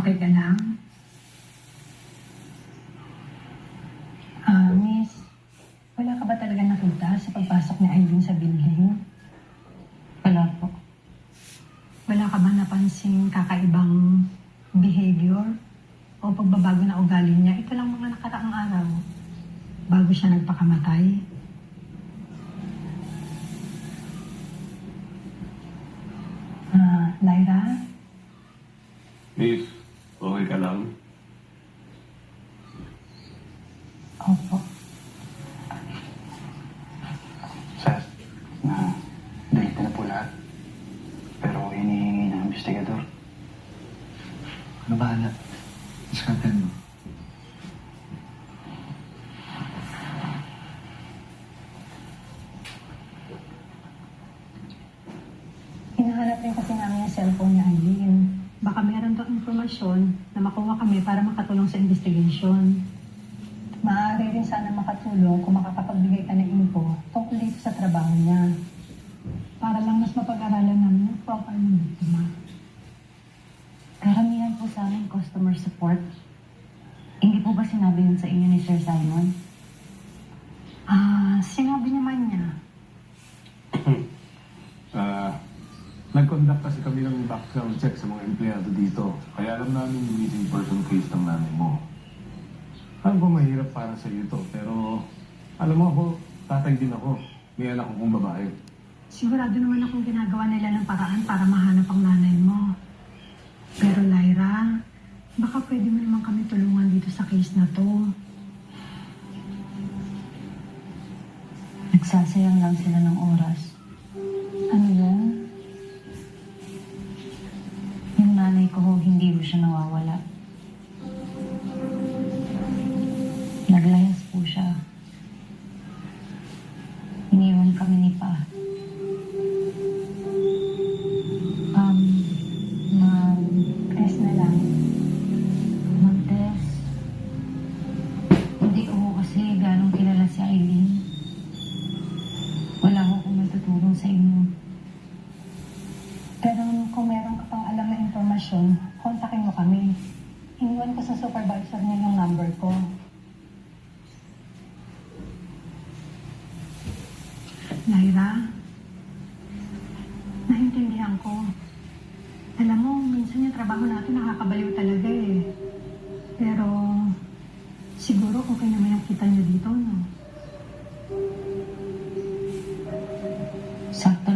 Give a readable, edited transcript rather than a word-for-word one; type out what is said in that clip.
Okay ka lang? Miss, wala ka ba talaga nakita sa pagpasok ni Aileen sa building? Wala po. Wala ka ba napansing kakaibang behavior o pagbabago na ugali niya? Ito lang mga nakaraang araw bago siya nagpakamatay. Lyra? Miss, okay ka lang? Opo. Sir, delete na po lahat. Pero hinihingi ng investigador. Ano bahala? Diskartehan mo. Hinahanap rin kasi namin yung cellphone ni Aileen. Baka meron daw informasyon na makuha kami para makatulong sa investigation. Maaari rin sana makatulong kung makakapagbigay ka ng info tungkol dito sa trabaho niya. Para lang mas mapag-aralan namin yung profile ng biktima. Karamihan po sa amin customer support. Hindi po ba sinabi yun sa inyo ni Sir Simon? Sinabi naman niya. Nag-conduct kasi kami ng background check sa mga empleyado dito. Kaya alam namin yung missing person case ng nanay mo. Alam ko mahirap para sa iyo to, pero alam mo ako, tatay din ako. May anak ko kong babae. Sigurado naman akong ginagawa nila ng paraan para mahanap ang nanay mo. Pero Lyra, baka pwede mo naman kami tulungan dito sa case na to. Nagsasayang lang sila ng oras. Ano yun? Yung nanay ko ho, hindi ho siya nawawala. Naglayas po siya. Iniwan kami ni Pa. Test na lang. Mag-test. Hindi ko ho kasi ganong kilala si Aileen. Wala ho kung matutulong sa inyo. Pero kung meron ka pang alam na informasyon, kontakin mo kami. Iniwan ko sa supervisor niya yung number ko. Lyra, naintindihan ko. Alam mo, minsan yung trabaho natin nakakabaliw talaga eh. Pero siguro okay naman yung kita niyo dito, no? Sakto